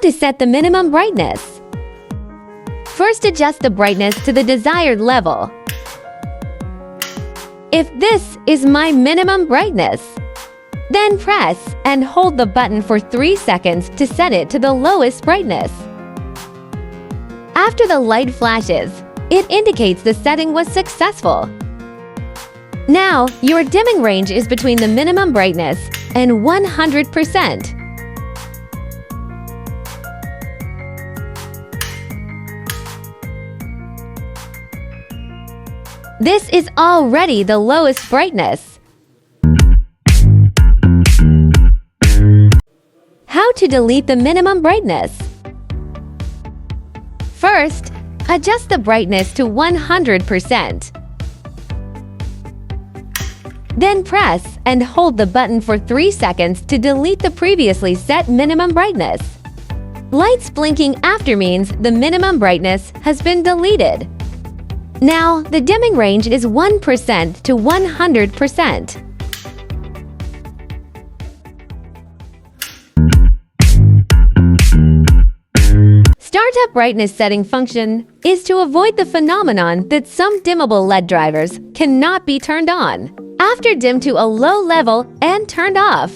to set the minimum brightness. First, adjust the brightness to the desired level. If this is my minimum brightness, then press and hold the button for 3 seconds to set it to the lowest brightness. After the light flashes, it indicates the setting was successful. Now, your dimming range is between the minimum brightness and 100%. This is already the lowest brightness. How to delete the minimum brightness? First, adjust the brightness to 100%. Then press and hold the button for 3 seconds to delete the previously set minimum brightness. Lights blinking after means the minimum brightness has been deleted. Now, the dimming range is 1% to 100%. Startup brightness setting function is to avoid the phenomenon that some dimmable LED drivers cannot be turned on after dimmed to a low level and turned off.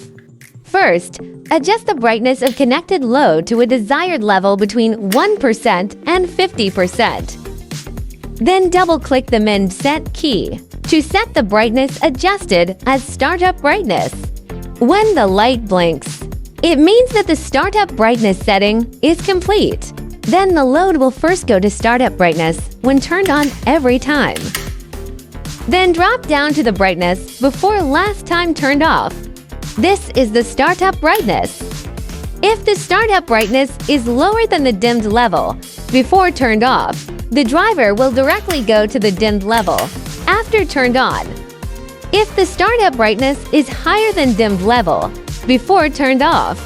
First, adjust the brightness of connected load to a desired level between 1% and 50%. Then double-click the Min Set key to set the brightness adjusted as startup brightness. When the light blinks, it means that the startup brightness setting is complete. Then the load will first go to startup brightness when turned on every time. Then drop down to the brightness before last time turned off. This is the startup brightness. If the startup brightness is lower than the dimmed level before turned off, the driver will directly go to the dimmed level after turned on. If the startup brightness is higher than dimmed level before turned off,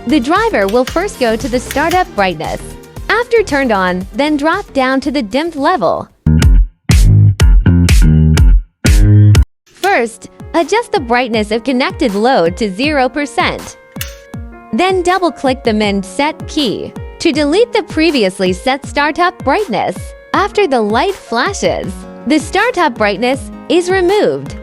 the driver will first go to the startup brightness after turned on, then drop down to the dimmed level. First, adjust the brightness of connected load to 0%. Then double-click the Min Set key to delete the previously set startup brightness. After the light flashes, the startup brightness is removed.